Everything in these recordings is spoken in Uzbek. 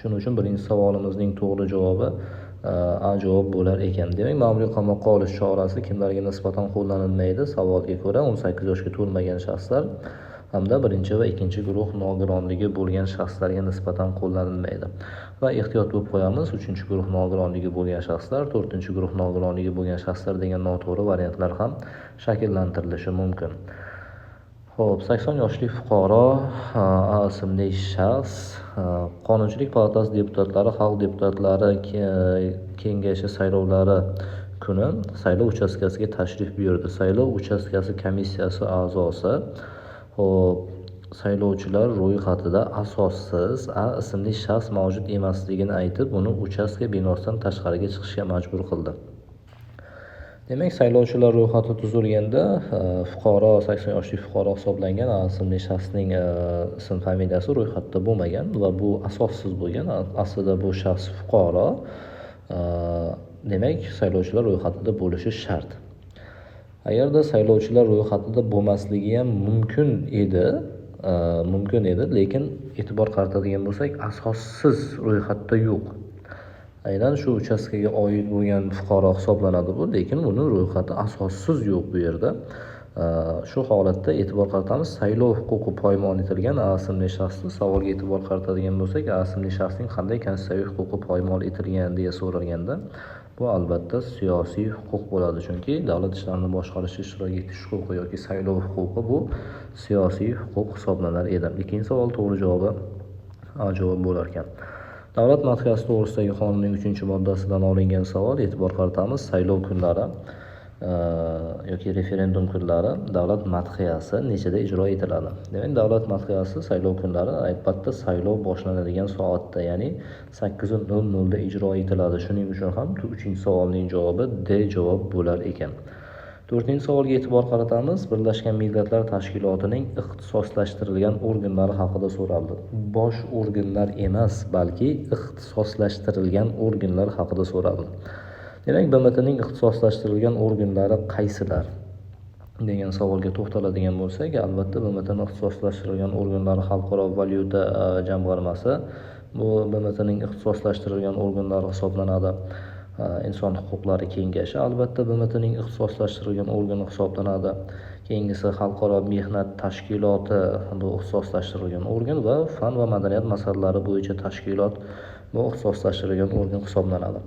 Shuning uchun birinchi savolimizning to'g'ri javobi A javob bo'lar ekan. Demak, ma'muriy qamoqqa olish chorasi kimlarga nisbatan qo'llanilmaydi? Savolga ko'ra 18 yoshga to'lmagan shaxslar hamda birinchi va ikkinchi guruh nogironligi bo'lgan shaxslarga nisbatan qo'llanilmaydi. Va ehtiyot bo'lib qo'yamiz, 3-guruh nogironligi bo'lgan shaxslar, 4-guruh nogironligi bo'lgan shaxslar degan noto'g'ri variantlar ham shakllantirilishi mumkin. Xo'p, 80 yoshli fuqaro A ismli shaxs Qonunchilik palatasi deputatlari Xalq deputatlari kengashi saylovlari kuni saylov uchastkasiga tashrif buyurdi. Saylov uchastkasi komissiyasi a'zosi saylovchilar ro'yxatida asossiz A ismli shaxs mavjud emasligini aytib, uni uchastka binosidan tashqariga chiqishga majbur qildi. Demak, saylovchilar ro'yxati tuzilganda fuqaro 80 yoshli fuqaro hisoblangan A ismli shaxsning ism familiyasi ro'yxatda bo'lmagan va bu asossiz bo'lgan. Aslida bu shaxs fuqaro, demak, saylovchilar ro'yxatida bo'lishi shart. Agarda saylovchilar ro'yxatida bo'lmasligi ham mumkin edi, lekin e'tibor qaratadigan bo'lsak, asossiz ro'yxatda yo'q. Aynan shu uchastkaga oid bo'lgan fuqaro hisoblanadi bu, lekin uni ro'yxati asossiz yo'q bu yerda. Shu holatda e'tibor qaratamiz, saylov huquqi poymol etilgan A ismli shaxsni savolga e'tibor qaratadigan bo'lsak, A ismli shaxsning qanday konstitutsiyaviy huquqi poymol etilgan deya so'ralganda, bu albatta siyosiy huquq bo'ladi. Chunki davlat ishlarini boshqarishda ishtirok etish huquqi yoki saylov huquqi bu siyosiy huquq hisoblanar edi. Ikkinchi savol to'g'ri javobi A javob bo'lar ekan. Davlat madhiyasi to'g'risidagi qonunning 3-moddasidan olingan savol. E'tibor qaratamiz, saylov kunlari yoki referendum kunlari davlat madhiyasi nechada ijro etiladi? Demak, davlat madhiyasi saylov kunlari albatta saylov boshlanadigan soatda, ya'ni 8:00 da ijro etiladi. Shuning uchun ham 3-savolning javobi D javob bo'lar ekan. 4-savolga e'tibor qaratamiz. Birlashgan Millatlar Tashkilotining ixtisoslashtirilgan organlari haqida so'raldi. Bosh organlar emas, balki ixtisoslashtirilgan organlar haqida so'raldi. Demak, BMTning ixtisoslashtirilgan organlari qaysilar degan savolga to'xtaladigan bo'lsak, albatta BMTning ixtisoslashtirilgan organlari Xalqaro valyuta jamg'armasi bu BMTning ixtisoslashtirilgan organlari hisoblanadi. Inson huquqlari kengashi albatta BMTning ixtisoslashtirilgan organi hisoblanadi. Keyingisi Xalqaro mehnat tashkiloti bu ixtisoslashtirilgan organ va fan va madaniyat masalalari bo'yicha tashkilot bu ixtisoslashtirilgan organ hisoblanadi.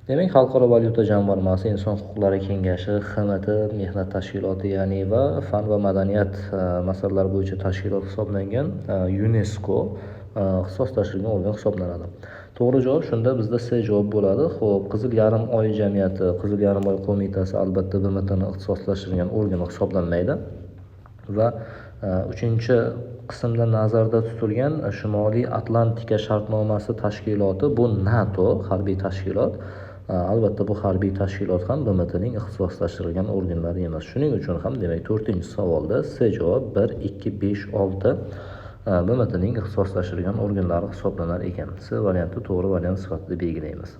Demak, Xalqaro valyuta jamg'armasi, inson huquqlari kengashi, XMT mehnat tashkiloti, ya'ni va fan va madaniyat masalalari bo'yicha tashkilot hisoblangan UNESCO ixtisoslashtirilgan organ hisoblanadi. To'g'ri javob shunda bizda C javob bo'ladi. Xo'p, Qizil yarim oy jamiyati, Qizil yarim oy qo'mitasi albatta BMTning ixtisoslashtirilgan organi hisoblanmaydi va 3-qismda nazarda tutilgan Shimoliy Atlantika shartnomasi tashkiloti bu NATO harbiy tashkilot. Albatta bu harbiy tashkilot ham BMTning ixtisoslashtirilgan organlari emas. Shuning uchun ham demak 4-savolda C javob 1, 2, 5, 6 BMTning ixtisoslashtirilgan organlari hisoblanar ekan. C varianti to'g'ri variant sifatida belgilaymiz.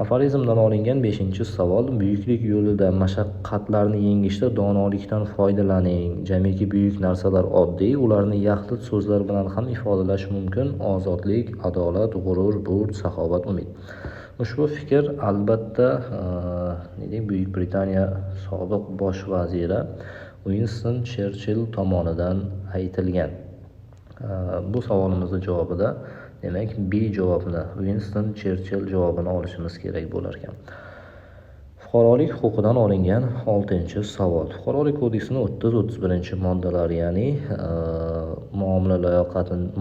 Aforizmdan olingan 5-savol. Buyuklik yo'lida mashaqqatlarni yengishda donolikdan foydalaning. Jamiki buyuk narsalar oddiy, ularni yaxlit so'zlar bilan ham ifodalash mumkin. Ozodlik, adolat, g'urur, burch, saxovat, umid. Ushbu fikr albatta Buyuk Britaniya sobiq bosh vaziri Winston Cherchill tomonidan aytilgan. Bu savolimizning javobida demak B javobini, Winston Cherchill javobini olishimiz kerak bo'lar ekan. Fuqarolik huquqidan olingan 6-savol. Fuqarolik kodeksining 30-31-moddalari, ya'ni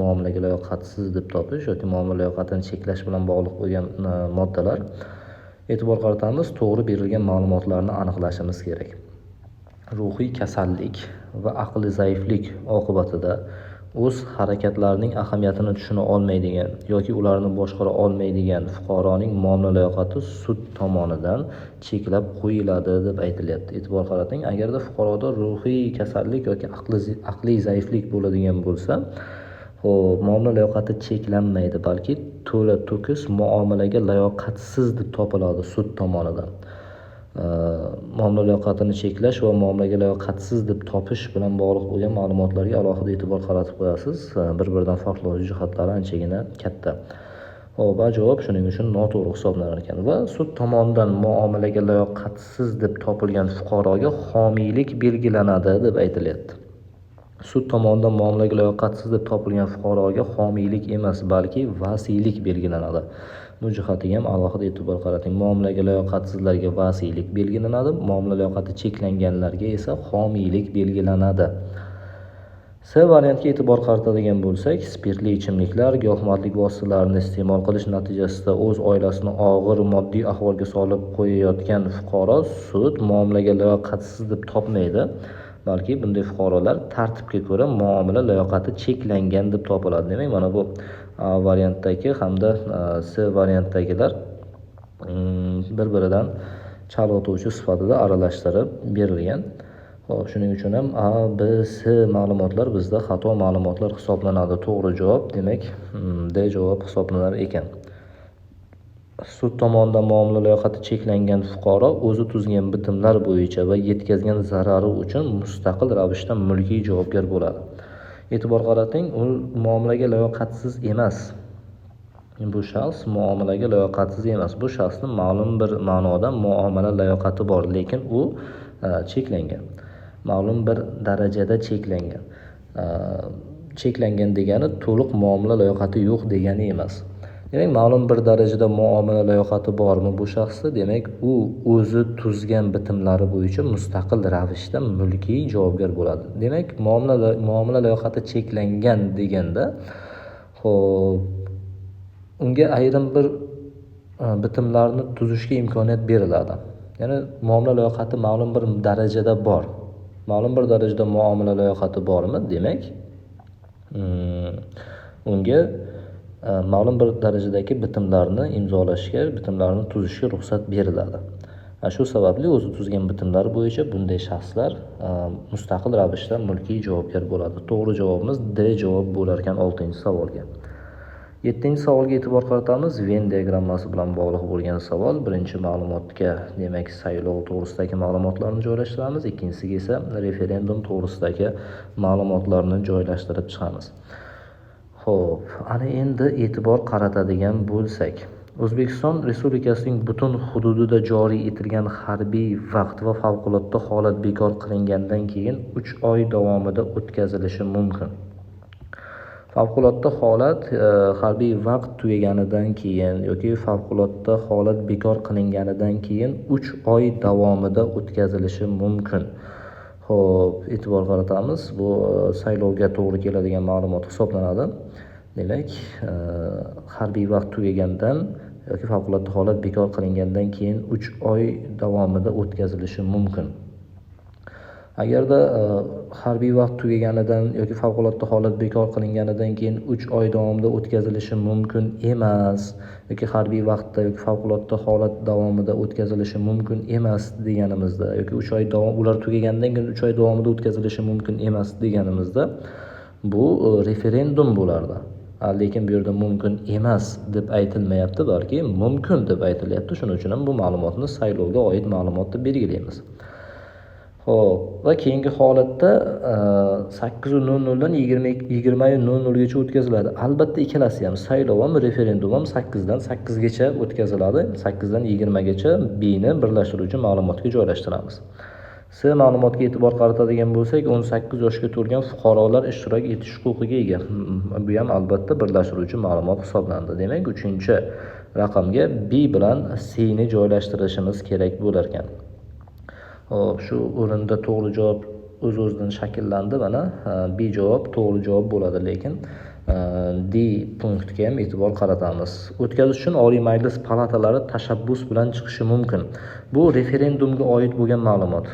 muomalaga layoqatsiz deb topish yoki muomala layoqatini cheklash bilan bog'liq bo'lgan moddalar. E'tibor qaratamiz, to'g'ri berilgan ma'lumotlarni aniqlashimiz kerak. Ruhiy kasallik va aqliy zaiflik oqibatida o'z harakatlarining ahamiyatini tushuna olmaydigan yoki ularni boshqara olmaydigan fuqaroning muomala layoqati sud tomonidan cheklab qo'yiladi deb aytilyapti. E'tibor qarating, agarda fuqaroda ruhiy kasallik yoki aqliy zaiflik bo'ladigan bo'lsa, muomala layoqati cheklanmaydi, balki to'la to'kis muomalaga layoqatsiz deb topiladi sud tomonidan. Muomala layoqatini cheklash va muomalaga layoqatsiz deb topish bilan bog'liq bo'lgan ma'lumotlarga alohida e'tibor qaratib qo'yasiz. Bir-biridan farqli jihatlari anchagina katta. Hop, javob shuning uchun noto'g'ri hisoblanar ekan va sud tomonidan muomalaga layoqatsiz deb topilgan fuqaroga homiylik belgilanadi deb aytilyapti. Sud tomonidan muomalaga layoqatsiz deb topilgan fuqaroga homiylik emas, balki vasiylik belgilanadi. Bu jihatiga ham alohida e'tibor qarating. Muomalaga layoqatsizlarga vasiylik belgilanadi, muomala layoqati cheklanganlarga esa homiylik belgilanadi. S variantiga e'tibor qaratadigan bo'lsak, spirtli ichimliklar, giyohvandlik vositalarini iste'mol qilish natijasida o'z oilasini og'ir moddiy ahvolga solib qo'yayotgan fuqaro sud muomalaga layoqatsiz deb topmaydi, balki bunday fuqarolar tartibga ko'ra muomala layoqati cheklangan deb topiladi. Demak, mana bu variantdagi hamda S variantdagilar bir-biridan chalg'ituvchi sifatida aralashtirib berilgan. Xo'p, shuning uchun ham A, B, S ma'lumotlar bizda xato ma'lumotlar hisoblanadi. To'g'ri javob demak D javob hisoblanar ekan. Sud tomonidan muomala layoqati cheklangan fuqaro o'zi tuzgan bitimlar bo'yicha va yetkazgan zarari uchun mustaqil ravishda mulkiy javobgar bo'ladi. E'tibor qarating, u muomalaga layoqatsiz emas. Bu shaxs muomalaga layoqatsiz emas. Bu shaxsning ma'lum bir ma'noda muomala layoqati bor, lekin u cheklangan. Ma'lum bir darajada cheklangan. Cheklangan degani to'liq muomala layoqati yo'q degani emas. Demak, ma'lum bir darajada muomala layoqati bormi bu shaxsda? Demak, u o'zi tuzgan bitimlari bo'yicha mustaqil ravishda mulkiy javobgar bo'ladi. Demak, muomala layoqati cheklangan deganda, xo'p, unga ayrim bir bitimlarni tuzishga imkoniyat beriladi. Ya'ni muomala layoqati ma'lum bir darajada bor. Ma'lum bir darajada muomala layoqati bormi? Demak, unga ma'lum bir darajadagi bitimlarni imzolashga, bitimlarni tuzishga ruxsat beriladi. Shu sababli o'zi tuzgan bitimlar bo'yicha bunday shaxslar mustaqil ravishda mulkiy javobgar bo'ladi. To'g'ri javobimiz D javob bo'lar ekan 6-savolga. 7-savolga e'tibor qaratamiz. Venn diagrammasi bilan bog'liq bo'lgan savol. Birinchi ma'lumotga, demak, saylov to'g'risidagi ma'lumotlarni joylashtiramiz. Ikkinchisiga esa referendum to'g'risidagi ma'lumotlarni joylashtirib chiqamiz. Xo'p, ana endi e'tibor qaratadigan bo'lsak, O'zbekiston Respublikasining butun hududida joriy etilgan harbiy vaqt va favqulodda holat bekor qilingandan keyin 3 oy davomida o'tkazilishi mumkin. Favqulodda holat harbiy vaqt tugaganidan keyin yoki favqulodda holat bekor qilinganidan keyin 3 oy davomida o'tkazilishi mumkin. Xo'p, e'tibor qaratamiz. Bu saylovga to'g'ri keladigan ma'lumot hisoblanadi. Demak, harbiy vaqt tugagandan yoki favqulodda holat bekor qilingandan keyin 3 oy davomida o'tkazilishi mumkin. Agarda harbiy vaqt tugaganidan yoki favqulodda holat bekor qilinganidan keyin 3 oy davomida o'tkazilishi mumkin emas yoki harbiy vaqtda yoki favqulodda holat davomida o'tkazilishi mumkin emas deganimizda yoki 3 oy davom ular tugagandan keyin 3 oy davomida o'tkazilishi mumkin emas deganimizda bu referendum bo'lardi. Lekin bu yerda mumkin emas deb aytilmayapti, balki mumkin deb aytilyapti. Shuning uchun ham bu ma'lumotni saylovga oid ma'lumot deb belgilaymiz. Xo'p, va keyingi holatda 8:00 dan 20:00 gacha o'tkaziladi. Albatta ikkalasi ham, saylov ham, referendum ham 8 dan 8 gacha o'tkaziladi. 8 dan 20 gacha B'ni birlashtiruvchi ma'lumotga joylashtiramiz. S ma'lumotga e'tibor qaratadigan bo'lsak, 18 yoshga to'lgan fuqarolar ishtirok etish huquqiga ega. Bu ham albatta birlashtiruvchi ma'lumot hisoblanadi. Demak, 3-raqamga B bilan C ni joylashtirishimiz kerak bo'lar ekan. Hop, shu o'rinda to'g'ri javob o'z-o'zidan shakllandi. Mana B javob to'g'ri javob bo'ladi, lekin D punktiga ham e'tibor qaratamiz. O'tkazish uchun Oliy Majlis palatalari tashabbus bilan chiqishi mumkin. Bu referendumga oid bo'lgan ma'lumot.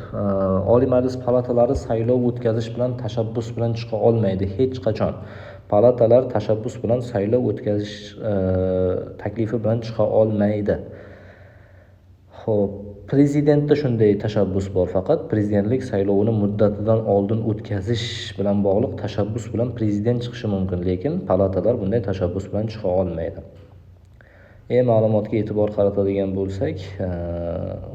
Oliy Majlis palatalari saylov o'tkazish bilan tashabbus bilan chiqa olmaydi hech qachon. Palatalar tashabbus bilan saylov o'tkazish taklifi bilan chiqa olmaydi. Xo'p, prezidentda shunday tashabbus bor, faqat prezidentlik saylovini muddatidan oldin o'tkazish bilan bog'liq tashabbus bilan prezident chiqishi mumkin, lekin palatalar bunday tashabbus bilan chiqa olmaydi. Ma'lumotga e'tibor qaratadigan bo'lsak,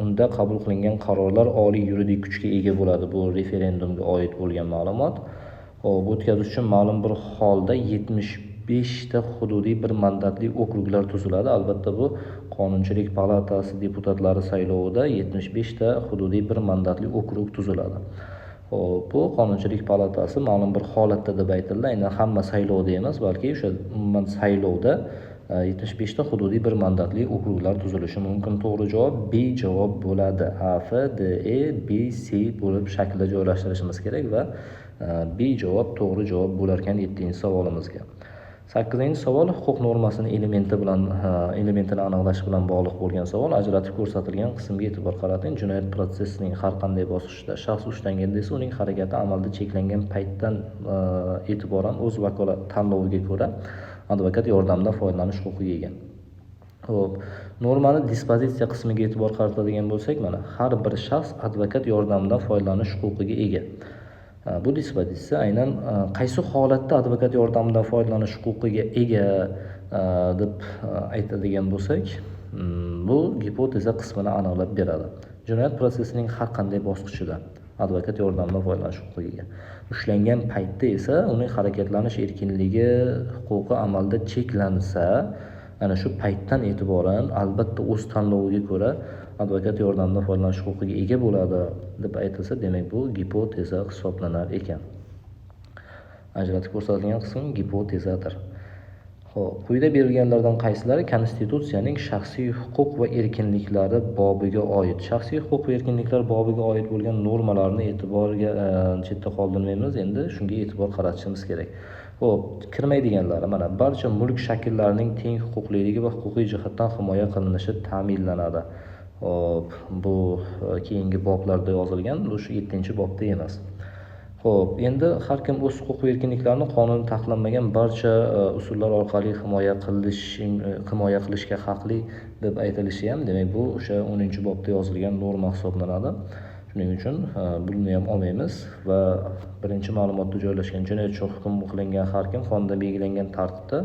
unda qabul qilingan qarorlar oliy yuridik kuchga ega bo'ladi. Bu referendumga oid bo'lgan ma'lumot. O'tkazish uchun ma'lum bir holda 75 ta hududiy bir mandatli okruglar tuziladi. Albatta bu Qonunchilik palatasi deputatlari saylovida 75 ta hududiy bir mandatli okrug tuziladi. Hop, bu Qonunchilik palatasi ma'lum bir holatda deb aytildi. Aynan hamma saylovda emas, balki o'sha umuman saylovda 75 ta hududiy bir mandatli okruglar tuzilishi mumkin. To'g'ri javob B javob bo'ladi. A, F, D, E, B, C bo'lib shaklda joylashtirishimiz kerak va B javob to'g'ri javob bo'lar ekan 7-savolimizga. 8-savol huquq normasining elementini aniqlash bilan bog'liq bo'lgan savol. Ajratib ko'rsatilgan qismga e'tibor qarating. Jinoyat protsessining har qanday bosqichida shaxs ushlanganda esa uning harakati amalda cheklangan paytdan e'tiboran o'z vakolat tanloviga ko'ra advokat yordamidan foydalanish huquqiga ega. Xo'p, normani dispozitsiya qismiga e'tibor qaratadigan bo'lsak, mana har bir shaxs advokat yordamidan foydalanish huquqiga ega. Bu dispozitsiya aynan qaysi holatda advokat yordamidan foydalanish huquqiga ega deb aytadigan bo'lsak, bu gipoteza qismini aniqlab beradi. Jinoyat protsessining har qanday bosqichida advokat yordamidan foydalanish huquqiga ega. Ushlangan paytda esa uning harakatlanish erkinligi huquqi amalda cheklansa, ana shu paytdan e'tiboran albatta o'z tanloviga ko'ra advokat yordamidan foydalanish huquqiga ega bo'ladi deb aytilsa, demak bu gipoteza hisoblanar ekan. Ajratib ko'rsatilgan qism gipotezadir. Xo'p, quyida berilganlardan qaysilari Konstitutsiyaning shaxsiy huquq va erkinliklari bobiga oid? Shaxsiy huquq va erkinliklar bobiga oid bo'lgan normalarni e'tiborga chetda qoldirmaymiz. Endi shunga e'tibor qaratishimiz kerak. Xo'p, kirmaydiganlari mana barcha mulk shakllarining teng huquqliligi va huquqiy jihatdan himoya qilinishi ta'minlanadi. Xo'p, bu keyingi boblarda yozilgan, bu shu 7-bobda emas. Xo'p, endi har kim o'z huquq va erkinliklarini qonun taqiqlanmagan barcha usullar orqali himoya qilishga haqli deb aytilishi ham, demak bu o'sha 10-bobda yozilgan norma hisoblanadi. Shuning uchun buni ham olmaymiz va birinchi ma'lumotda joylashgan jinoyat uchun hukm qilingan har kim qonunda belgilangan tartibda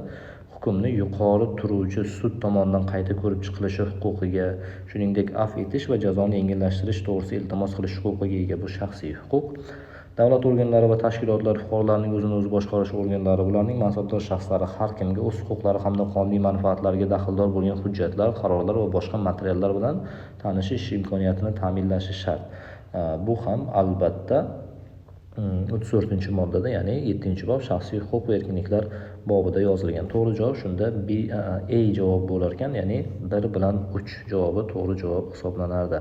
hukmni yuqori turuvchi sud tomonidan qayta ko'rib chiqilishi huquqiga, shuningdek afv etish va jazoni yengillashtirish to'g'risida iltimos qilish huquqiga ega. Bu shaxsiy huquq. Davlat organlari va tashkilotlar fuqarolarning o'zini o'zi boshqarish organlari, ularning mansabdor shaxslari har kimga o'z huquqlari hamda qonuniy manfaatlariga daxldor bo'lgan hujjatlar, qarorlar va boshqa materiallar bilan tanishish imkoniyatini ta'minlashi shart. Bu ham albatta 34-moddada, ya'ni 7-bob shaxsiy huquq va erkinliklar bobida yozilgan. To'g'ri javob shunda A javob bo'lar ekan, ya'ni 1 bilan 3 javobi to'g'ri javob hisoblanardi.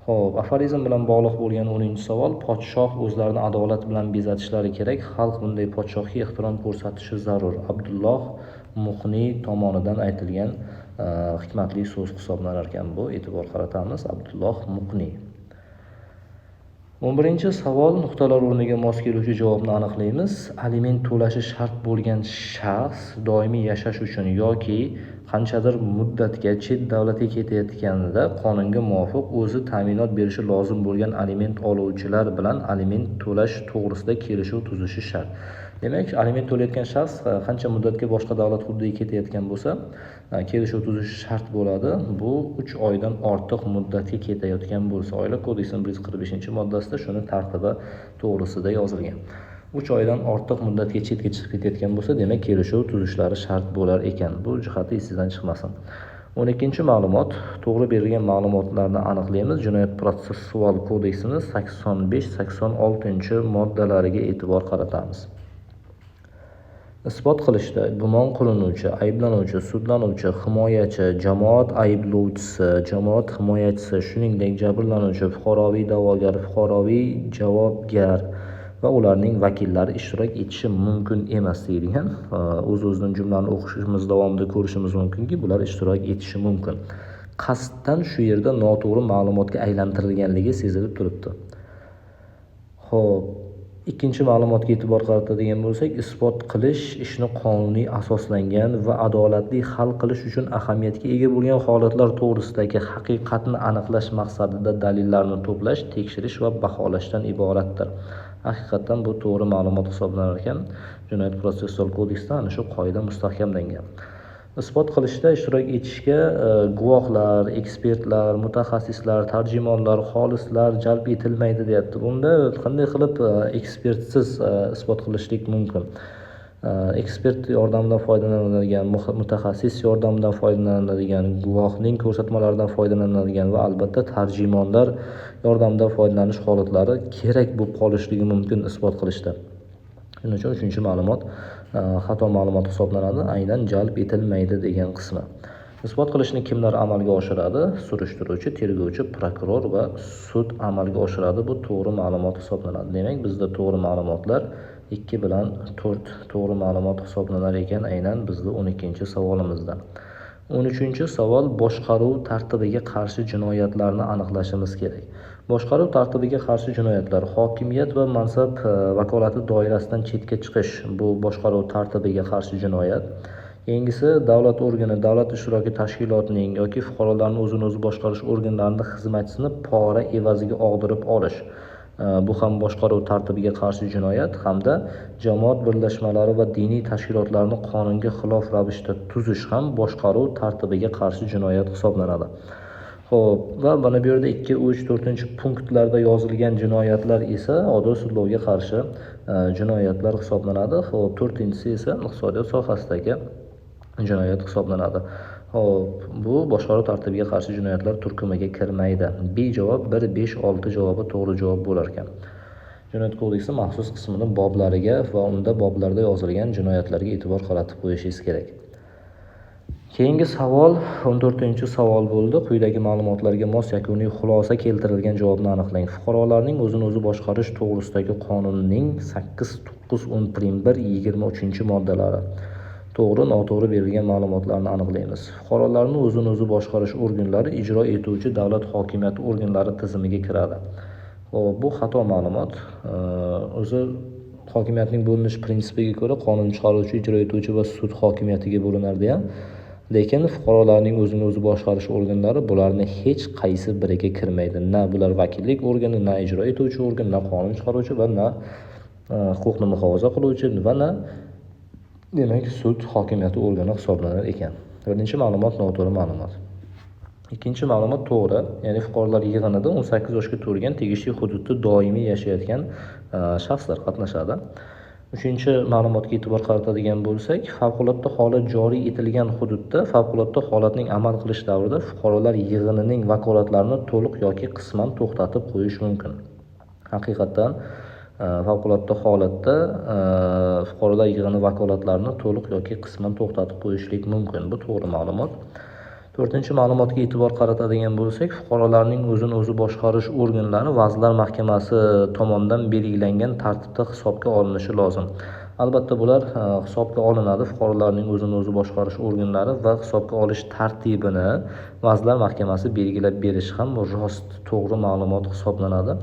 Xo'p, aforizm bilan bog'liq bo'lgan 10-savol. Podshoh o'zlarini adolat bilan bezatishlari kerak. Xalq bunday podshohga ehtirom ko'rsatishi zarur. Abdulloh Muqniy tomonidan aytilgan hikmatli so'z hisoblanar ekan. Bu e'tibor qaratamiz. Abdulloh Muqniy. 11-savol. Nuqtalar o'rniga mos keluvchi javobni aniqlaymiz. Aliment to'lashi shart bo'lgan shaxs doimiy yashash uchun yoki qanchadir muddatga chet davlatga ketayotganida qonunga muvofiq o'zi ta'minot berishi lozim bo'lgan aliment oluvchilar bilan aliment to'lash to'g'risida kelishuv tuzishi shart. Demak, aliment to'layotgan shaxs qancha muddatga boshqa davlat hududiga ketayotgan bo'lsa, kelishuv tuzishi shart bo'ladi. Bu 3 oydan ortiq muddatga ketayotgan bo'lsa, Oila kodeksining 145-moddasida shuni tartibi to'g'risida yozilgan. 3 oydan ortiq muddatga chetga chiqib ketayotgan bo'lsa, demak kelishuv tuzishlari shart bo'lar ekan. Bu jihati esingizdan chiqmasin. 12-ma'lumot. To'g'ri berilgan ma'lumotlarni aniqlaymiz. Jinoyat protsessual kodeksining 85-86-moddalariga e'tibor qaratamiz. Isbot qilishda gumon qilinuvchi, ayblanuvchi, sudlanuvchi, himoyachi, jamoat ayblovchisi, jamoat himoyachisi, shuningdek jabrlanuvchi, fuqaroviy da'vogar, fuqaroviy javobgar va ularning vakillari ishtirok etishi mumkin emas deyilgan. O'z-o'zidan jumlani o'qishimiz davomida ko'rishimiz mumkinki, bular ishtirok etishi mumkin. Qasddan shu yerda noto'g'ri ma'lumotga aylantirilganligi sezilib turibdi. Xo'p, ikkinchi ma'lumotga e'tibor qaratadigan bo'lsak, isbot qilish ishni qonuniy asoslangan va adolatli hal qilish uchun ahamiyatga ega bo'lgan holatlar to'g'risidagi haqiqatni aniqlash maqsadida dalillarni to'plash, tekshirish va baholashdan iboratdir. Haqiqatan bu to'g'ri ma'lumot hisoblanar ekan. Jinoyat protsessual kodeksida ana shu qoida mustahkamlangan. Isbot qilishda ishtirok etishga guvohlar, ekspertlar, mutaxassislar, tarjimonlar, xolislar jalb etilmaydi deyapti. Bunda qanday qilib ekspertsiz isbot qilishlik mumkin? ekspert yordamidan foydalaniladigan, mutaxassis yordamidan foydalaniladigan, guvohning ko'rsatmalaridan foydalaniladigan va albatta tarjimonlar yordamidan foydalanish holatlari kerak bo'lib qolishligi mumkin isbot qilishda. Shuning uchun 3-ma'lumot xato ma'lumot hisoblanadi, aynan jalb etilmaydi degan qismi. Isbot qilishni kimlar amalga oshiradi? Surishtiruvchi, tergovchi, prokuror va sud amalga oshiradi. Bu to'g'ri ma'lumot hisoblanadi. Demak, bizda to'g'ri ma'lumotlar 2 bilan 4 to'g'ri ma'lumot hisoblanar ekan, aynan bizda 12-savolimizda. 13-savol, boshqaruv tartibiga qarshi jinoyatlarni aniqlashimiz kerak. Boshqaruv tartibiga qarshi jinoyatlar, hokimiyat va mansab vakolati doirasidan chetga chiqish, bu boshqaruv tartibiga qarshi jinoyat. Keyingisi, davlat organi, davlat ishtiroki tashkilotining yoki fuqarolarning o'zini o'zi boshqarish organlarining xizmatchisini pora evaziga og'dirib olish. Bu ham boshqaruv tartibiga qarshi jinoyat hamda jamoat birlashmalari va diniy tashkilotlarni qonunga xilof ravishda tuzish ham boshqaruv tartibiga qarshi jinoyat hisoblanadi. Xo'p, va mana bu yerda 2, 3, 4-punktlarda yozilgan jinoyatlar esa odil sudlovga qarshi jinoyatlar hisoblanadi. Xo'p, 4-si esa iqtisodiyot sohasidagi jinoyat hisoblanadi. Xo'p, bu boshqaruv tartibiga qarshi jinoyatlar turkumiga kirmaydi. B javob 1, 5, 6 javobi to'g'ri javob bo'lar ekan. Jinoyat kodeksi maxsus qismining boblariga va unda boblarda yozilgan jinoyatlarga e'tibor qaratib qo'yishingiz kerak. Keyingi savol 14-savol bo'ldi. Quyidagi ma'lumotlarga mos yakuniy xulosa keltirilgan javobni aniqlang. Fuqarolarning o'zini o'zi boshqarish to'g'risidagi qonunning 8.9.11.23-moddalari. To'g'ri, noto'g'ri berilgan ma'lumotlarni aniqlaymiz. Fuqarolarning o'zini o'zi boshqarish organlari ijro etuvchi davlat hokimiyati organlari tizimiga kiradi. Xo'p, bu xato ma'lumot. O'zi hokimiyatning bo'linish prinsipiga ko'ra qonun chiqaruvchi, ijro etuvchi va sud hokimiyatiga bo'linardi ham. Lekin fuqarolarning o'zini o'zi boshqarish organlari bularni hech qaysi biriga kirmaydi. Na bular vakillik organi, na ijro etuvchi organ, na qonun chiqaruvchi va na huquqni muhofaza qiluvchi va na demak sud hokimiyati organi hisoblanar ekan. Birinchi ma'lumot noto'g'ri ma'lumot. Ikkinchi ma'lumot to'g'ri, ya'ni fuqarolar yig'inida 18 yoshga to'lgan tegishli hududda doimiy yashayotgan shaxslar qatnashadi. 3-ma'lumotga e'tibor qaratadigan bo'lsak, favqulodda holat joriy etilgan hududda favqulodda holatning amal qilish davrida fuqarolar yig'inining vakolatlarini to'liq yoki qisman to'xtatib qo'yish mumkin. Haqiqatan favqulodda holatda fuqarolar yig'ini vakolatlarini to'liq yoki qisman to'xtatib qo'yishlik mumkin. Bu to'g'ri ma'lumot. 4-ma'lumotga e'tibor qaratadigan bo'lsak, fuqarolarning o'zini o'zi boshqarish organlari Vazirlar Mahkamasi tomonidan belgilangan tartibda hisobga olinishi lozim. Albatta bular hisobga olinadi. Fuqarolarning o'zini o'zi boshqarish organlari va hisobga olish tartibini Vazirlar Mahkamasi belgilab berishi ham rost, to'g'ri ma'lumot hisoblanadi.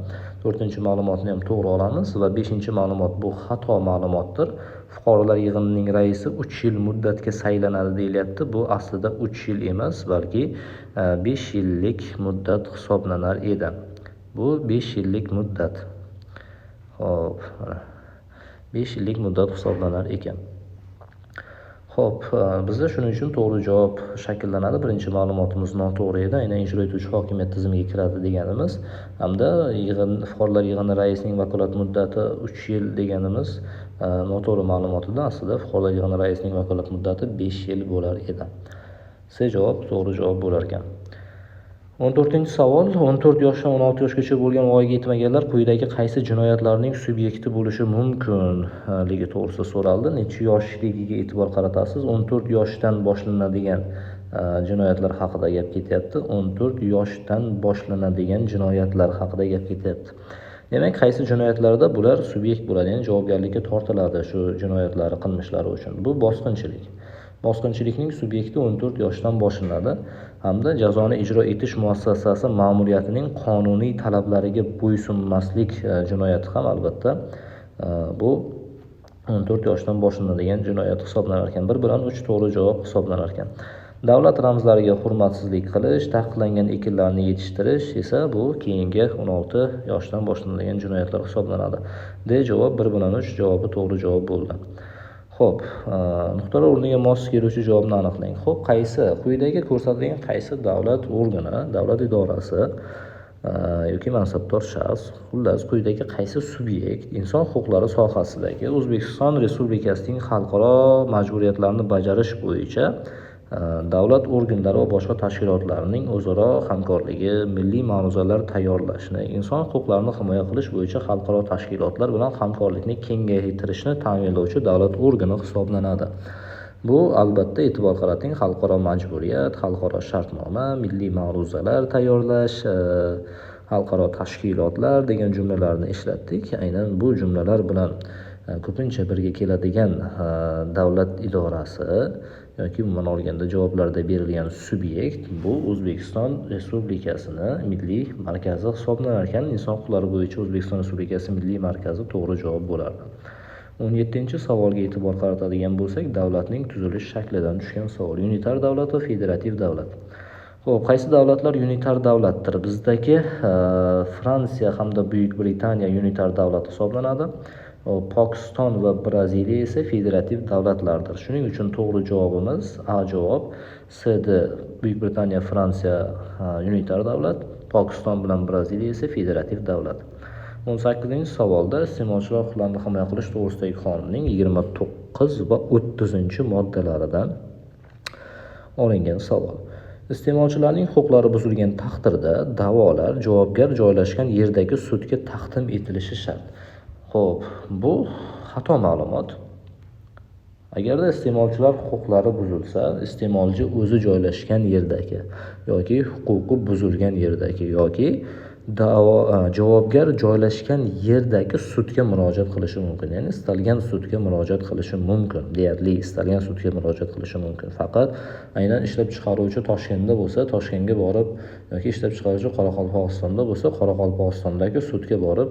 4-ma'lumotni ham to'g'ri olamiz va 5-ma'lumot bu xato ma'lumotdir. Fuqarolar yig'inining raisi 3 yil muddatga saylanadi deyilyapti. Bu aslida 3 yil emas, balki 5 yillik muddat hisoblanar edi. Bu 5 yillik muddat. Xo'p, 5 yillik muddat hisoblanar ekan. Xo'p, bizda shuning uchun to'g'ri javob shakllanadi. Birinchi ma'lumotimiz noto'g'ri edi. Aynan ijro etuvchi hokimiyat tizimiga kiradi deganimiz hamda fuqarolar yig'ini raisining vakolat muddati 3 yil deganimiz noto'g'ri ma'lumot edi. Aslida fuqarolar yig'ini raisining vakolat muddati 5 yil bo'lar edi. C javob to'g'ri javob bo'lar ekan. 14-savol, 14 yoshdan 16 yoshgacha bo'lgan voyaga yetmaganlar quyidagi qaysi jinoyatlarning subyekti bo'lishi mumkinligi to'g'risida so'raldi. Necha yoshligiga e'tibor qaratasiz? 14 yoshdan boshlanadigan jinoyatlar haqida gap ketyapti. 14 yoshdan boshlanadigan jinoyatlar haqida gap ketyapti. Demak, qaysi jinoyatlarda bular subyekt bo'ladi, ya'ni javobgarlikka tortiladi shu jinoyatlari, qilmishlari uchun. Bu bosqinchilik. Bosqinchilikning subyekti 14 yoshdan boshlanadi hamda jazoni ijro etish muassasasi ma'muriyatining qonuniy talablariga bo'ysunmaslik jinoyati ham albatta bu 14 yoshdan boshlanadigan jinoyat hisoblanar ekan. 1 bilan 3 to'g'ri javob hisoblanar ekan. Davlat ramzlariga hurmatsizlik qilish, taqiqlangan ekinlarni yetishtirish esa bu keyingi 16 yoshdan boshlanadigan jinoyatlar hisoblanadi. D javob 1 bilan 3 javobi to'g'ri javob bo'ldi. Xo'p, nuqtalar o'rniga mos keluvchi javobni aniqlang. Xo'p, quyidagi ko'rsatilgan qaysi davlat organi, davlat idorasi yoki mansabdor shaxs, xullas quyidagi qaysi subyekt inson huquqlari sohasidagi O'zbekiston Respublikasining xalqaro majburiyatlarini bajarish bo'yicha davlat organlari va boshqa tashkilotlarining o'zaro hamkorligi, milliy ma'ruzalar tayyorlashni, inson huquqlarini himoya qilish bo'yicha xalqaro tashkilotlar bilan hamkorlikni kengaytirishni ta'minlovchi davlat organi hisoblanadi. Bu albatta e'tibor qarating, xalqaro majburiyat, xalqaro shartnoma, milliy ma'ruzalar tayyorlash, xalqaro tashkilotlar degan jumlalarni ishlatdik. Aynan bu jumlalar bilan ko'pincha birga keladigan davlat idorasi yoki umuman olganda javoblarda berilgan subyekt bu O'zbekiston Respublikasini milliy markazi hisoblanar ekan. Inson huquqlari bo'yicha O'zbekiston Respublikasi milliy markazi to'g'ri javob bo'lardi. 17-savolga e'tibor qaratadigan bo'lsak, davlatning tuzilish shaklidan tushgan savol. Unitar davlat va federativ davlat. Xo'p, qaysi davlatlar unitar davlatdir? Bizdagi Fransiya hamda Buyuk Britaniya unitar davlat hisoblanadi. Pokiston va Braziliya esa federativ davlatlardir. Shuning uchun to'g'ri javobimiz A javob. CD Buyuk Britaniya, Fransiya unitar davlat, Pokiston bilan Braziliya esa federativ davlat. 18-savolda iste'molchilar huquqlarini himoya qilish to'g'risidagi qonunning 29 va 30-moddalaridan olingan savol. Iste'molchilarning huquqlari buzilgan taqdirda da'volar javobgar joylashgan yerdagi sudga taqdim etilishi shart. Xo'p, bu xato ma'lumot. Agarda iste'molchilar huquqlari buzilsa, iste'molchi o'zi joylashgan yerdagi yoki huquqi buzilgan yerdagi yoki javobgar joylashgan yerdagi sudga murojaat qilishi mumkin. Ya'ni istalgan sudga murojaat qilishi mumkin. Deyarli istalgan sudga murojaat qilishi mumkin. Faqat aynan ishlab chiqaruvchi Toshkentda bo'lsa, Toshkentga borib yoki ishlab chiqaruvchi Qoraqalpog'istonda bo'lsa, Qoraqalpog'istondagi sudga borib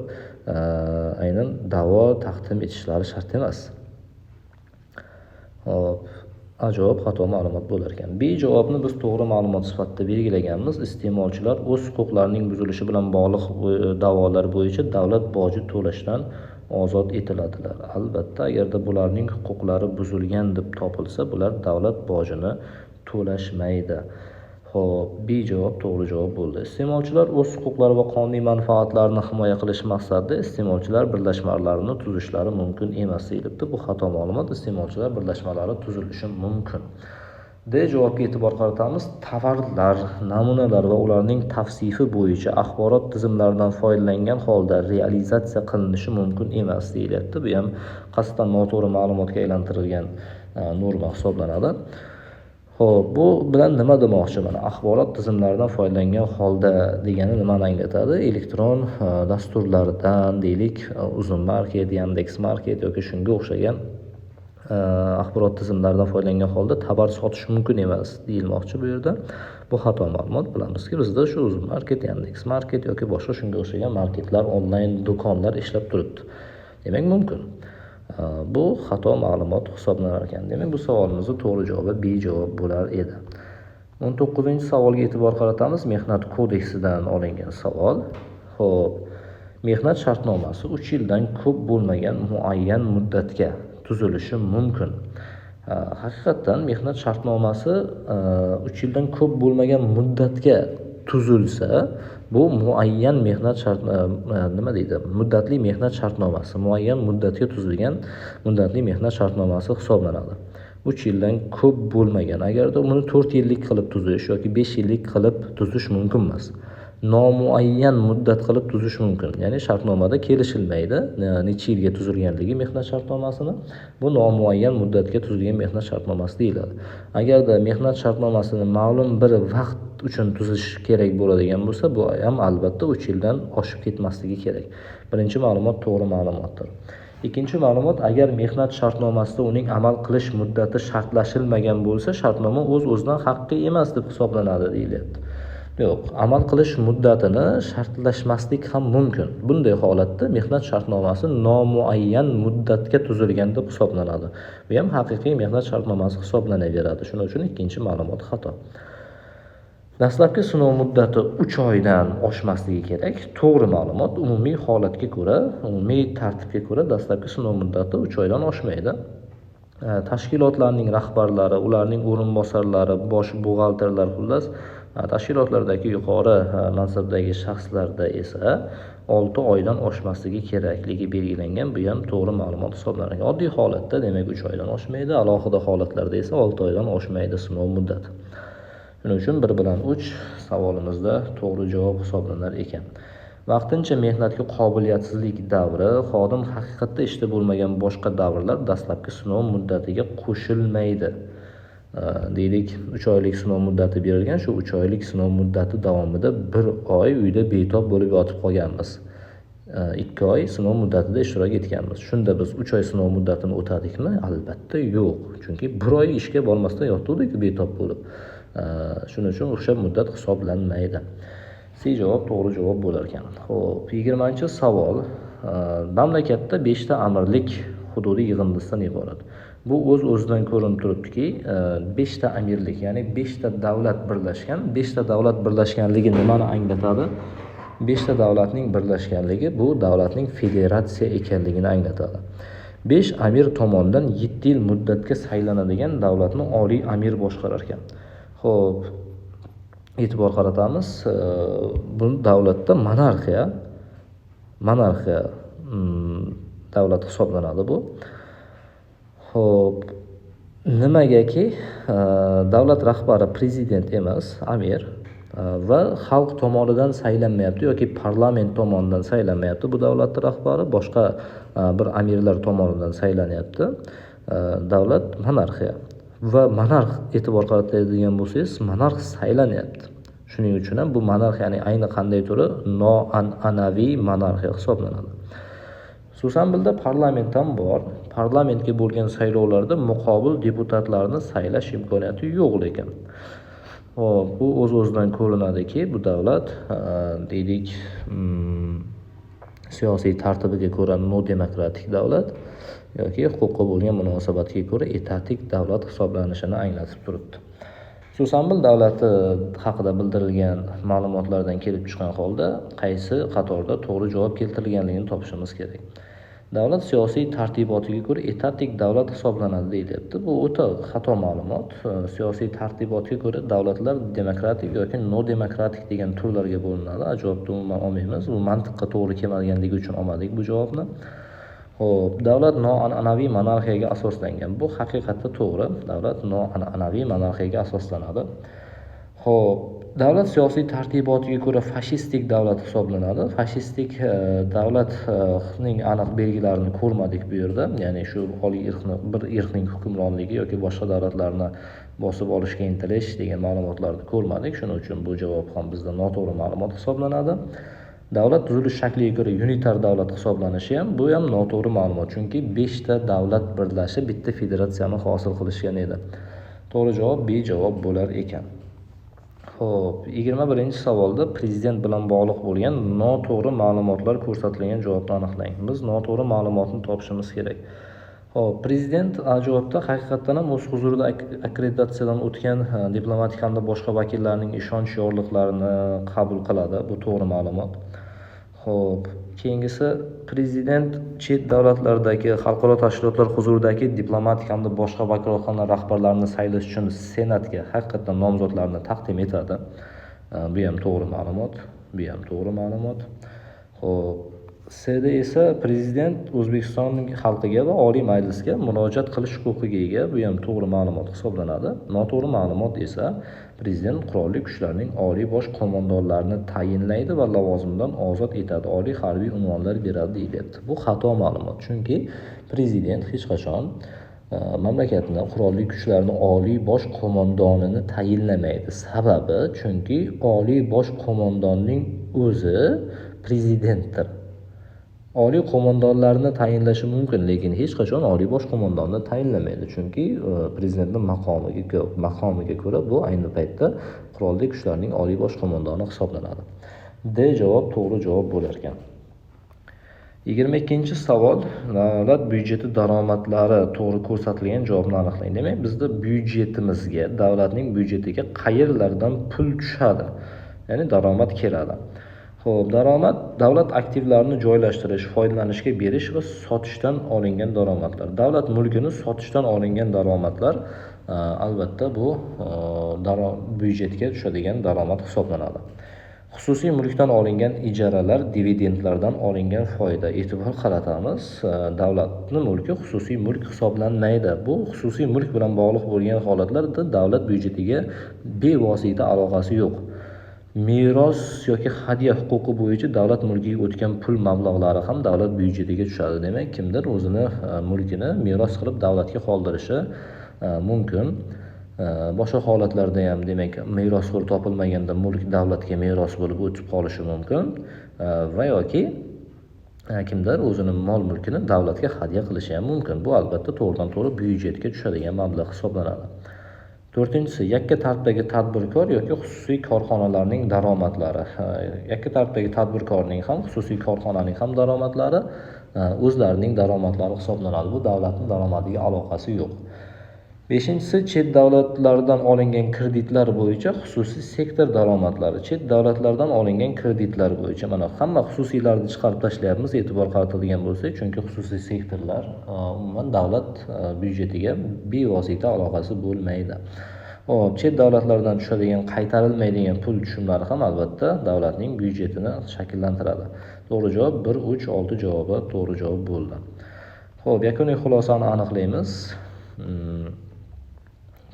aynan da'vo taqdim etishlari shart emas. Hop, A javob xato ma'lumot bo'lar ekan. B javobni biz to'g'ri ma'lumot sifatida belgilaganmiz. Iste'molchilar o'z huquqlarining buzilishi bilan bog'liq da'volar bo'yicha davlat boji to'lashdan ozod etiladilar. Albatta, agarda bularning huquqlari buzilgan deb topilsa, bular davlat bojini to'lashmaydi. Xo'p, B javob to'g'ri javob bo'ldi. Iste'molchilar o'z huquqlari va qonuniy manfaatlarini himoya qilish maqsadida iste'molchilar birlashmalarini tuzishlari mumkin emas deyilibdi. Bu xato ma'lumot. Iste'molchilar birlashmalari tuzilishi mumkin. D javobga e'tibor qaratamiz. Tovarlar, namunalar va ularning tavsifi bo'yicha axborot tizimlaridan foydalangan holda realizatsiya qilinishi mumkin emas deyilyapti. Bu ham qasddan noto'g'ri ma'lumotga aylantirilgan norma hisoblanadi. Xo'p, bu bilan nima demoqchiman? Axborot tizimlaridan foydalangan holda degani nimani anglatadi? Elektron dasturlardan, deylik, Uzun Market, Yandex Market yoki shunga o'xshagan axborot tizimlaridan foydalangan holda tovar sotish mumkin emas deyilmoqchi bu yerda. Bu xato ma'lumot. Bilamizki, bizda shu Uzun Market, Yandex Market yoki boshqa shunga o'xshagan marketlar, onlayn do'konlar ishlab turibdi. Demak, mumkin. Bu xato ma'lumot hisoblanar ekan. Demak, bu savolimizning to'g'ri javobi B javob bo'lar edi. 19-savolga e'tibor qaratamiz. Mehnat kodeksidan olingan savol. Xo'p, mehnat shartnomasi 3 yildan ko'p bo'lmagan muayyan muddatga tuzilishi mumkin. Haqiqatan mehnat shartnomasi 3 yildan ko'p bo'lmagan muddatga tuzilsa, bu muayyan mehnat muddatli mehnat shartnomasi, muayyan muddatga tuzilgan muddatli mehnat shartnomasi hisoblanadi. 3 yildan ko'p bo'lmagan. Agarda buni 4 yillik qilib tuzish yoki 5 yillik qilib tuzish mumkin emas. Nomuayyan muddat qilib tuzish mumkin. Ya'ni shartnomada kelishilmaydi necha yilga tuzilganligi mehnat shartnomasini. Bu nomuayyan muddatga tuzilgan mehnat shartnomasi deyiladi. Agarda mehnat shartnomasini ma'lum bir vaqt uchun tuzish kerak bo'ladigan bo'lsa, bu ham albatta 3 yildan oshib ketmasligi kerak. Birinchi ma'lumot to'g'ri ma'lumotdir. Ikkinchi ma'lumot, agar mehnat shartnomasida uning amal qilish muddati shartlashilmagan bo'lsa, shartnoma o'z-o'zidan haqiqiy emas deb hisoblanadi deyilyapti. Yo'q, amal qilish muddatini shartlashmaslik ham mumkin. Bunday holatda mehnat shartnomasi nomuayyan muddatga tuzilgan deb hisoblanadi. Bu ham haqiqiy mehnat shartnomasi hisoblanaveradi. Shuning uchun ikkinchi ma'lumot xato. Dastlabki sinov muddati 3 oydan oshmasligi kerak. To'g'ri ma'lumot. Umumiy holatga ko'ra, umumiy tartibga ko'ra dastlabki sinov muddati 3 oydan oshmaydi. tashkilotlarning rahbarlari, ularning o'rinbosarlari, bosh buxgalterlar, xullas tashkilotlardagi yuqori mansabdagi shaxslarda esa 6 oydan oshmasligi kerakligi belgilangan. Bu ham to'g'ri ma'lumot hisoblanadi. Oddiy holatda demak 3 oydan oshmaydi, alohida holatlarda esa 6 oydan oshmaydi sinov muddati. Shuning uchun 1 bilan 3 savolimizda to'g'ri javob hisoblanar ekan. Vaqtincha mehnatga qobiliyatsizlik davri xodim haqiqatda ishda bo'lmagan boshqa davrlar dastlabki sinov muddatiga qo'shilmaydi. Deylik 3 oylik sinov muddati berilgan, shu 3 oylik sinov muddati davomida 1 oy uyda betob bo'lib yotib qolganmiz. 2 oy sinov muddatida ishtirok etganmiz. Shunda biz 3 oy sinov muddatini o'tadikmi? Albatta yo'q. Chunki 1 oy ishga bormasdan yotdik betob bo'lib. Shuning uchun o'sha muddat hisoblanmaydi. C javob to'g'ri javob bo'lar ekan. Xo'p, 20-savol. Mamlakatda 5 ta amirlik hududiy yig'indisidan iborat. Bu o'z-o'zidan ko'rinib turibdiki, 5 ta amirlik, ya'ni 5 ta davlat birlashgan. 5 ta davlat birlashganligi nimani anglatadi? 5 ta davlatning birlashganligi bu davlatning federatsiya ekanligini anglatadi. 5 amir tomonidan 7 yil muddatga saylanadigan davlatni oliy amir boshqarar ekan. Xo'p, e'tibor qaratamiz. Bu davlatda monarxiya davlat hisoblanadi bu. Xo'p, nimagaki davlat rahbari prezident emas, amir va xalq tomonidan saylanmayapti yoki parlament tomonidan saylanmayapti. Bu davlat rahbari boshqa bir amirlar tomonidan saylanyapti. Davlat monarxiya va monarx e'tibor qaratadigan bo'lsangiz, monarx saylanyapti. Shuning uchun ham bu monarxiyaning ayni qanday turi noan'anaviy monarxiya hisoblanadi. Xususan bilda parlament ham bor. Parlamentga bo'lgan saylovlarda muqobil deputatlarni saylash imkoniyati yo'q lekin. Bu o'z-o'zidan ko'rinadiki, bu davlat deylik siyosiy tartibiga ko'ra nodemokratik davlat yoki huquqqa bo'lgan munosabatga ko'ra etatik davlat hisoblanishini anglatib turibdi. Xususan bil davlati haqida bildirilgan ma'lumotlardan kelib chiqqan holda qaysi qatorda to'g'ri javob keltirilganligini topishimiz kerak. Davlat siyosiy tartibotiga ko'ra etatik davlat hisoblanadi deyilyapti. Bu o'ta xato ma'lumot. Siyosiy tartibotga ko'ra davlatlar demokratik yoki nodemokratik degan turlarga bo'linadi. Javobni umuman olmaymiz. Bu mantiqqa to'g'ri kelmaganligi uchun olmadik bu javobni. Xo'p, davlat noan'anaviy monarxiyaga asoslangan. Bu haqiqatda to'g'ri. Davlat noan'anaviy monarxiyaga asoslanadi. Xo'p, davlat siyosiy tartibotiga ko'ra fashistik davlat hisoblanadi. Fashistik davlatning aniq belgilarini ko'rmadik bu yerda. Ya'ni shu oliy bir irqning hukmronligi yoki boshqa davlatlarni bosib olishga intilish degan ma'lumotlarni ko'rmadik. Shuning uchun bu javob ham bizda noto'g'ri ma'lumot hisoblanadi. Davlat tuzilish shakliga ko'ra unitar davlat hisoblanishi ham bu ham noto'g'ri ma'lumot. Chunki 5 ta davlat birlashib bitta federatsiyani hosil qilishgan edi. To'g'ri javob B javob bo'lar ekan. Xo'p, 21-savolda prezident bilan bog'liq bo'lgan noto'g'ri ma'lumotlar ko'rsatilgan javobni aniqlang. Biz noto'g'ri ma'lumotni topishimiz kerak. Xo'p, prezident javobda haqiqatan ham o'z huzurida akkreditatsiyadan o'tgan diplomatik hamda boshqa vakillarning ishonch yorliqlarini qabul qiladi. Bu to'g'ri ma'lumot. Xo'p, keyingisi prezident chet davlatlardagi xalqaro tashkilotlar huzuridagi diplomatik hamda boshqa vakolatxona rahbarlarini saylash uchun senatga haqiqatan nomzodlarni taqdim etadi. Bu ham to'g'ri ma'lumot. Xo'p, C'da esa prezident O'zbekiston xalqiga va Oliy Majlisga murojaat qilish huquqiga ega. Bu ham to'g'ri ma'lumot hisoblanadi. Noto'g'ri ma'lumot esa prezident qurolli kuchlarning oliy bosh qo'mondonlarini tayinlaydi va lavozimdan ozod etadi, oliy harbiy unvonlar beradi deyilyapti. Bu xato ma'lumot. Chunki prezident hech qachon mamlakatni qurolli kuchlarning oliy bosh qo'mondonini tayinlamaydi. Sababi chunki oliy bosh qo'mondonning o'zi prezidentdir. Oliy qo'mondonlarni tayinlashi mumkin, lekin hech qachon oliy bosh qo'mondonni tayinlamaydi. Chunki prezidentning maqomiga ko'ra bu ayni paytda qurolli kuchlarning oliy bosh qo'mondoni hisoblanadi. D javob to'g'ri javob bo'lar ekan. 22-savol. Davlat byudjeti daromadlari to'g'ri ko'rsatilgan javobni aniqlang. Demak, bizda byudjetimizga, davlatning byudjetiga qayerlardan pul tushadi? Ya'ni daromad keladi. Xo'p, daromad davlat aktivlarini joylashtirish, foydalanishga berish va sotishdan olingan daromadlar. Davlat mulkini sotishdan olingan daromadlar albatta bu byudjetga tushadigan daromad hisoblanadi. Xususiy mulkdan olingan ijaralar, dividendlardan olingan foyda. E'tibor qaratamiz, davlatning mulki xususiy mulk hisoblanmaydi. Bu xususiy mulk bilan bog'liq bo'lgan holatlarda davlat byudjetiga bevosita aloqasi yo'q. Meros yoki hadya huquqi bo'yicha davlat mulkiga o'tgan pul mablag'lari ham davlat byudjetiga tushadi. Demak, kimdir o'zini mulkini meros qilib davlatga qoldirishi mumkin. Boshqa holatlarda ham demak merosxo'r topilmaganda mulk davlatga meros bo'lib o'tib qolishi mumkin va yoki kimdir o'zining mol mulkini davlatga hadya qilishi ham mumkin. Bu albatta to'g'ridan to'g'ri byudjetga tushadigan mablag' hisoblanadi. To'rtinchisi, yakka tartibdagi tadbirkor yoki xususiy korxonalarning daromadlari. Yakka tartibdagi tadbirkorning ham, xususiy korxonaning ham daromadlari o'zlarining daromadlari hisoblanadi. Bu davlatning daromadiga aloqasi yo'q. Beshinchisi, chet davlatlardan olingan kreditlar bo'yicha xususiy sektor daromadlari. Chet davlatlardan olingan kreditlar bo'yicha mana hamma xususiylarni chiqarib tashlayapmiz, e'tibor qaratadigan bo'lsak, chunki xususiy sektorlar umuman davlat byudjetiga bevosita aloqasi bo'lmaydi. Chet davlatlardan tushadigan qaytarilmaydigan pul tushumlari ham albatta davlatning byudjetini shakllantiradi. To'g'ri javob 1, 3, 6 javobi to'g'ri javob bo'ldi. Xo'p, yakuniy xulosani aniqlaymiz.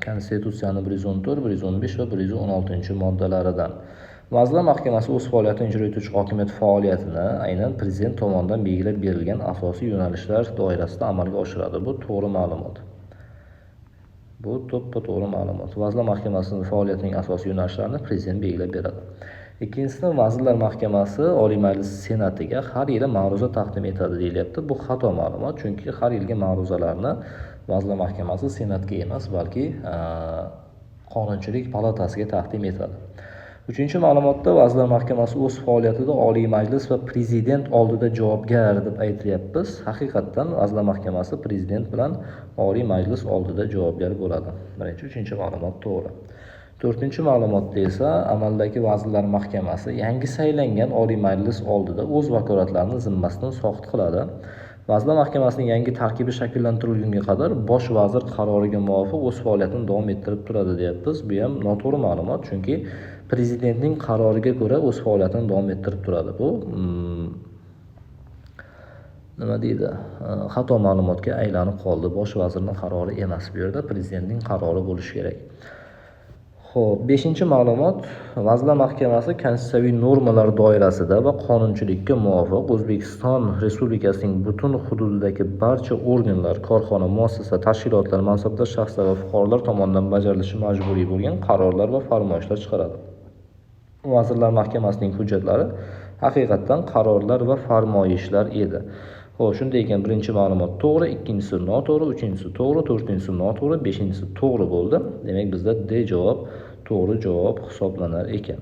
Konstitutsiyaning 114, 115 va 116-moddalaridan Vazirlar Mahkamasi o'z faoliyatini ijro etuvchi hokimiyat faoliyatini aynan prezident tomonidan belgilab berilgan asosiy yo'nalishlar doirasida amalga oshiradi. Bu to'g'ri ma'lumot. Bu to'g'ri ma'lumot. Vazirlar Mahkamasining faoliyatining asosiy yo'nalishlarini prezident belgilab beradi. Ikkinchisi, Vazirlar Mahkamasi Oliy Majlis Senatiga har yili ma'ruza taqdim etadi deyilyapti. Bu xato ma'lumot, chunki har yilgi ma'ruzalarni Vazirlar Mahkamasi Senatga emas, balki Qonunchilik palatasiga taqdim etadi. Uchinchi ma'lumotda Vazirlar Mahkamasi o'z faoliyatida Oliy Majlis va prezident oldida javobgar deb aytilyapmiz. Haqiqatan Vazirlar Mahkamasi prezident bilan Oliy Majlis oldida javobgar bo'ladi. Birinchi, uchinchi ma'lumot to'g'ri. To'rtinchi ma'lumotda esa amaldagi Vazirlar Mahkamasi yangi saylangan Oliy Majlis oldida o'z vakolatlarini zimmasidan soqit qiladi. Vazirlar Mahkamasining yangi tarkibi shakllantirilgunga qadar bosh vazir qaroriga muvofiq o'z faoliyatini davom ettirib turadi deyapmiz. Bu ham noto'g'ri ma'lumot, chunki prezidentning qaroriga ko'ra o'z faoliyatini davom ettirib turadi. Bu nima deydi? Xato ma'lumotga aylanib qoldi. Bosh vazirning qarori emas, bu yerda prezidentning qarori bo'lishi kerak. Xo'p, 5-ma'lumot, Vazirlar Mahkamasi konstitutsiyaviy normalar doirasida va qonunchilikka muvofiq O'zbekiston Respublikasining butun hududidagi barcha organlar, korxona, muassasa, tashkilotlar, mansabdor shaxslar va fuqarolar tomonidan bajarilishi majburiy bo'lgan qarorlar va farmoyishlar chiqaradi. Vazirlar Mahkamasining hujjatlari haqiqatan qarorlar va farmoyishlar edi. Xo'p, shunday ekan, birinchi ma'lumot to'g'ri, ikkinchisi noto'g'ri, uchinchisi to'g'ri, to'rtinchisi noto'g'ri, beshinchisi to'g'ri bo'ldi. Demak, bizda D javob to'g'ri javob hisoblanar ekan.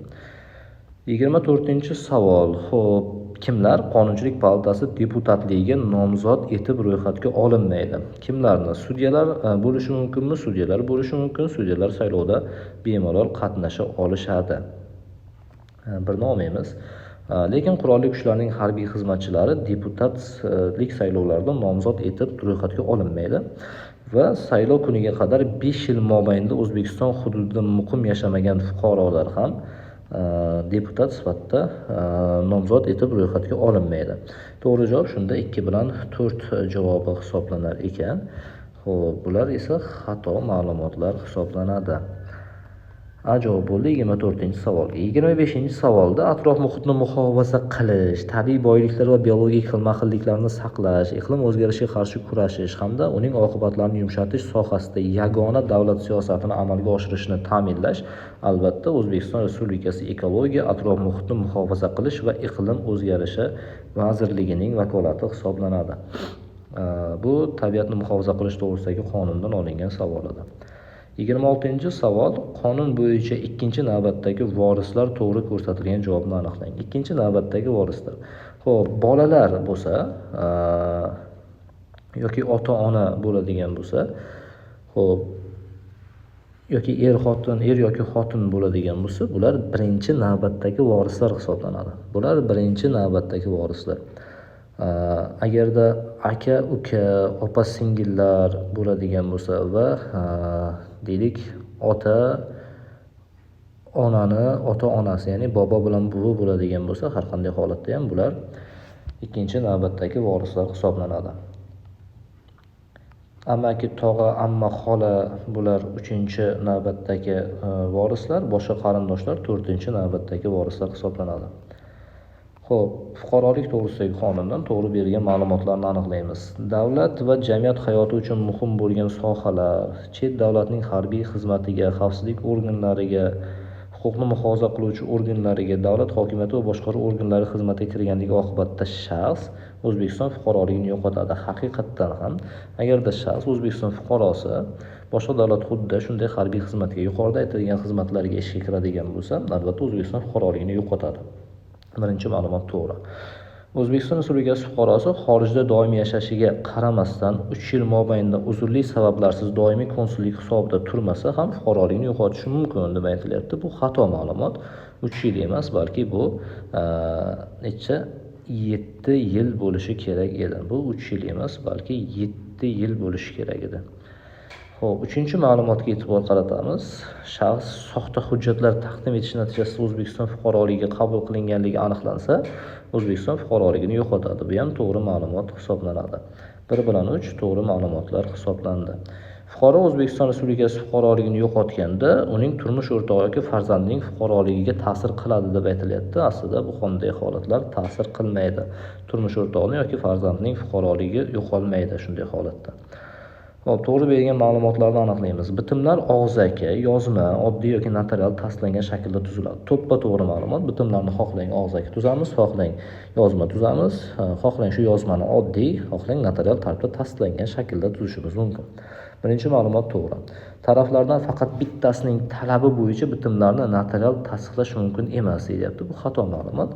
24-savol. Xo'p, kimlar Qonunchilik palatasi deputatligiga nomzod etib ro'yxatga olinmaydi? Kimlarni? Sudyalar bo'lishi mumkinmi? Sudyalar bo'lishi mumkin. Sudyalar saylovda bemalol qatnasha olishadi. Birini olmaymiz. Lekin qurolli kuchlarning harbiy xizmatchilari deputatlik saylovlarida nomzod etib ro'yxatga olinmaydi va saylov kuniga qadar 5 yil mobaynida O'zbekiston hududida muqim yashamagan fuqarolar ham deputat sifatida nomzod etib ro'yxatga olinmaydi. To'g'ri javob shunda 2 bilan 4 javobi hisoblanar ekan. Xo'p, bular esa xato ma'lumotlar hisoblanadi. A javob bo'ldi 24-savolga. 25-savolda atrof muhitni muhofaza qilish, tabiiy boyliklar va biologik xilma-xilliklarni saqlash, iqlim o'zgarishiga qarshi kurashish hamda uning oqibatlarini yumshatish sohasida yagona davlat siyosatini amalga oshirishni ta'minlash albatta O'zbekiston Respublikasi Ekologiya, atrof muhitni muhofaza qilish va iqlim o'zgarishi vazirligining vakolati hisoblanadi. Bu tabiatni muhofaza qilish to'g'risidagi qonundan olingan savol edi. 26-savol, qonun bo'yicha ikkinchi navbatdagi vorislar to'g'ri ko'rsatilgan javobni aniqlang. Ikkinchi navbatdagi vorislar. Xo'p, bolalar bo'lsa yoki ota-ona bo'ladigan bo'lsa, xo'p, yoki er yoki xotin bo'ladigan bo'lsa, bular birinchi navbatdagi vorislar hisoblanadi. Bular birinchi navbatdagi vorislar. Agarda aka, uka, opa, singillar bo'ladigan bo'lsa va deylik ota-onasi, ya'ni bobo bilan buvi bo'ladigan bo'lsa, har qanday holatda ham bular ikkinchi navbatdagi vorislar hisoblanadi. Amaki, tog'a, amma, xola bular uchinchi navbatdagi vorislar, boshqa qarindoshlar to'rtinchi navbatdagi vorislar hisoblanadi. Xo'p, fuqarolik to'g'risidagi qonundan to'g'ri berilgan ma'lumotlarni aniqlaymiz. Davlat va jamiyat hayoti uchun muhim bo'lgan sohalar, chet davlatning harbiy xizmatiga, xavfsizlik organlariga, huquqni muhofaza qiluvchi organlariga, davlat hokimiyati va boshqaruv organlari xizmatiga kirganligi oqibatida shaxs O'zbekiston fuqaroligini yo'qotadi. Haqiqatdan ham, agarda shaxs O'zbekiston fuqarosi boshqa davlat hududida shunday harbiy xizmatga, yuqorida aytilgan xizmatlarga ishga kiradigan bo'lsa, albatta O'zbekiston fuqaroligini yo'qotadi. Birinchi ma'lumot to'g'ri. O'zbekiston Respublikasi fuqarosi xorijda doimiy yashashiga qaramasdan 3 yil mobaynida uzrli sabablarsiz doimiy konsullik hisobida turmasa ham fuqaroligini yo'qotishi mumkin deb aytilyapti. Bu xato ma'lumot. 3 yil emas, balki bu 7 yil bo'lishi kerak edi. Bu 3 yil emas, balki 7 yil bo'lishi kerak edi. Xo'p, uchinchi ma'lumotga e'tibor qaratamiz. Shaxs soxta hujjatlar taqdim etish natijasida O'zbekiston fuqaroligiga qabul qilinganligi aniqlansa, O'zbekiston fuqaroligini yo'qotadi. Bu ham to'g'ri ma'lumot hisoblanadi. 1 bilan 3 to'g'ri ma'lumotlar hisoblandi. Fuqaro O'zbekiston Respublikasi fuqaroligini yo'qotganda, uning turmush o'rtog'i yoki farzandining fuqaroligiga ta'sir qiladi deb aytilyapti. Aslida bu qanday holatlar ta'sir qilmaydi. Turmush o'rtog'ining yoki farzandining fuqaroligi yo'qolmaydi shunday holatda. To'g'ri berilgan ma'lumotlarni aniqlaymiz. Bitimlar og'zaki, yozma, oddiy yoki notarial tasdiqlangan shaklda tuziladi. To'g'ri ma'lumot. Bitimlarni xohlang og'zaki tuzamiz, xohlang yozma tuzamiz, xohlang shu yozmani oddiy, xohlang notarial tartibda tasdiqlangan shaklda tuzishimiz mumkin. Birinchi ma'lumot to'g'ri. Taraflardan faqat bittasining talabi bo'yicha bitimlarni notarial tasdiqlash mumkin emas deyapti. Bu xato ma'lumot.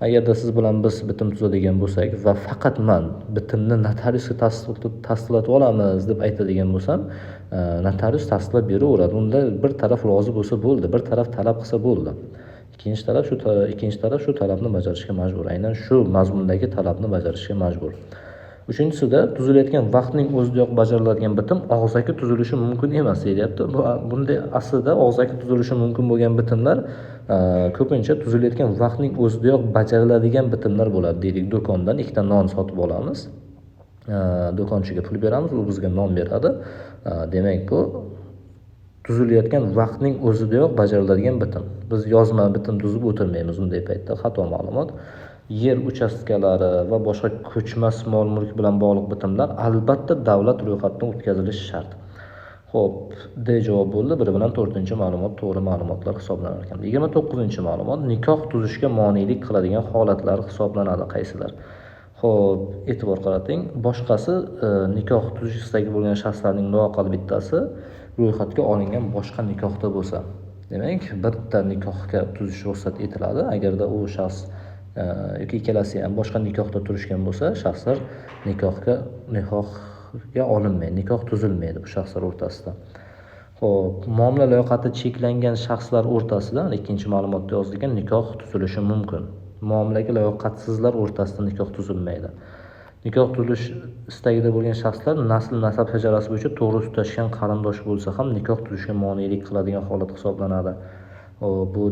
Agarda siz bilan biz bitim tuzadigan bo'lsak va faqat men bitimni notariusga tasdiqlatib olamiz deb aytadigan bo'lsam, notarius tasdiqlab beraveradi. Unda bir taraf rozi bo'lsa bo'ldi, bir taraf talab qilsa bo'ldi. Ikkinchi taraf shu talabni bajarishga majbur. Aynan shu mazmundagi talabni bajarishga majbur. Uchinchisida, tuzilayotgan vaqtning o'zidayoq bajariladigan bitim og'zaki tuzilishi mumkin emas deyapti. Bunday aslida og'zaki tuzilishi mumkin bo'lgan bitimlar ko'pincha tuzilayotgan vaqtning o'zidayoq bajariladigan bitimlar bo'ladi. Deylik, do'kondan 2 ta non sotib olamiz. Do'konchiga pul beramiz, u bizga non beradi. Demak, bu tuzilayotgan vaqtning o'zidayoq bajariladigan bitim. Biz yozma bitim tuzib o'tirmaymiz unday paytda. Xato ma'lumot. Yer uchastkalari va boshqa ko'chmas mol-mulk bilan bog'liq bitimlar albatta davlat ro'yxatidan o'tkazilishi shart. Xo'p, D javob bo'ldi. 1 bilan 4-chi ma'lumot to'g'ri ma'lumotlar hisoblanar ekan. 29-chi ma'lumot nikoh tuzishga monelik qiladigan holatlar hisoblanadi qaysilar? Xo'p, e'tibor qarating. Boshqasi nikoh tuzish istagi bo'lgan shaxslarning loaqal bittasi ro'yxatga olingan boshqa nikohda bo'lsa, demak, bitta nikohga tuzish ruxsat etiladi. Agarda u shaxs yoki ikkalasi ham boshqa nikohda turishgan bo'lsa, shaxslar nikohga olinmaydi, nikoh tuzilmaydi bu shaxslar o'rtasida. Xo'p, muomala layoqati cheklangan shaxslar o'rtasida 2-ma'lumotda yozilgan nikoh tuzilishi mumkin. Muomalaga layoqatsizlar o'rtasida nikoh tuzilmaydi. Nikoh tuzish istagida bo'lgan shaxslar nasl-nasab shajarasi bo'yicha to'g'ri tutashgan qarindosh bo'lsa ham nikoh tuzishga monelik qiladigan holat hisoblanadi. Bu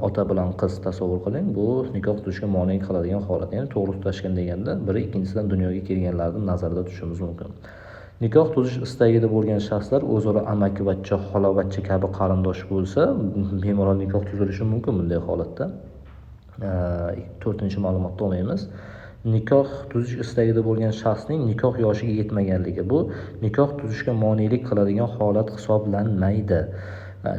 ota bilan qiz tasavvur qiling, bu nikoh tuzishga monelik qiladigan holat. Ya'ni to'g'ri tutashgan deganda biri ikkinchisidan dunyoga kelganlarni nazarda tutishimiz mumkin. Nikoh tuzish istagida bo'lgan shaxslar o'zaro amakivachcha, xolavachcha kabi qarindosh bo'lsa, bemalol nikoh tuzilishi mumkin bunday holatda. 4-ma'lumotda olmaymiz. Nikoh tuzish istagida bo'lgan shaxsning nikoh yoshiga yetmaganligi bu nikoh tuzishga monelik qiladigan holat hisoblanmaydi.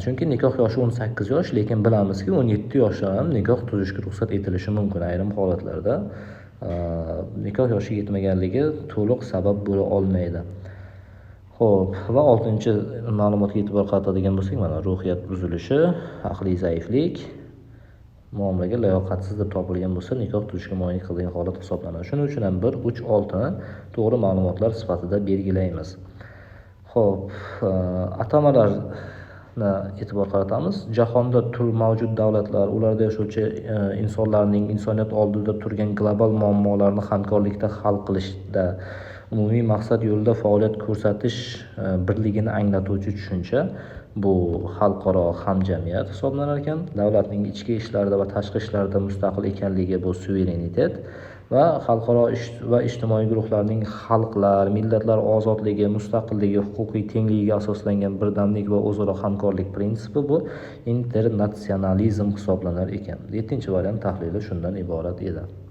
Chunki nikoh yoshi 18 yosh, lekin bilamizki 17 yoshda ham nikoh tuzishga ruxsat etilishi mumkin. Ayrim holatlarda nikoh yoshiga yetmaganligi to'liq sabab bo'la olmaydi. Xo'p, va 6-ma'lumotga e'tibor qaratadigan bo'lsak, mana ruhiyat buzilishi, aqliy zaiflik, muomalaga layoqatsiz deb topilgan bo'lsa, nikoh tuzishga monelik qiladigan holat hisoblanadi. Shuning uchun ham 1, 3, 6 ni to'g'ri ma'lumotlar sifatida belgilaymiz. Xo'p, atamalar e'tibor qaratamiz. Jahonda mavjud davlatlar, ularda yashovchi insonlarning insoniyat oldida turgan global muammolarni hamkorlikda hal qilishda umumiy maqsad yo'lida faoliyat ko'rsatish birligini anglatuvchi tushuncha. Bu xalqaro hamjamiyat hisoblanar ekan. Davlatning ichki ishlarida va tashqi ishlarida mustaqil ekanligi bu suverenitet va xalqaro va ijtimoiy guruhlarning xalqlar, millatlar ozodligi, mustaqilligi, huquqiy tengligiga asoslangan birdamlik va o'zaro hamkorlik prinsipi bu internatsionalizm hisoblanar ekan. 7-variant tahlili shundan iborat edi.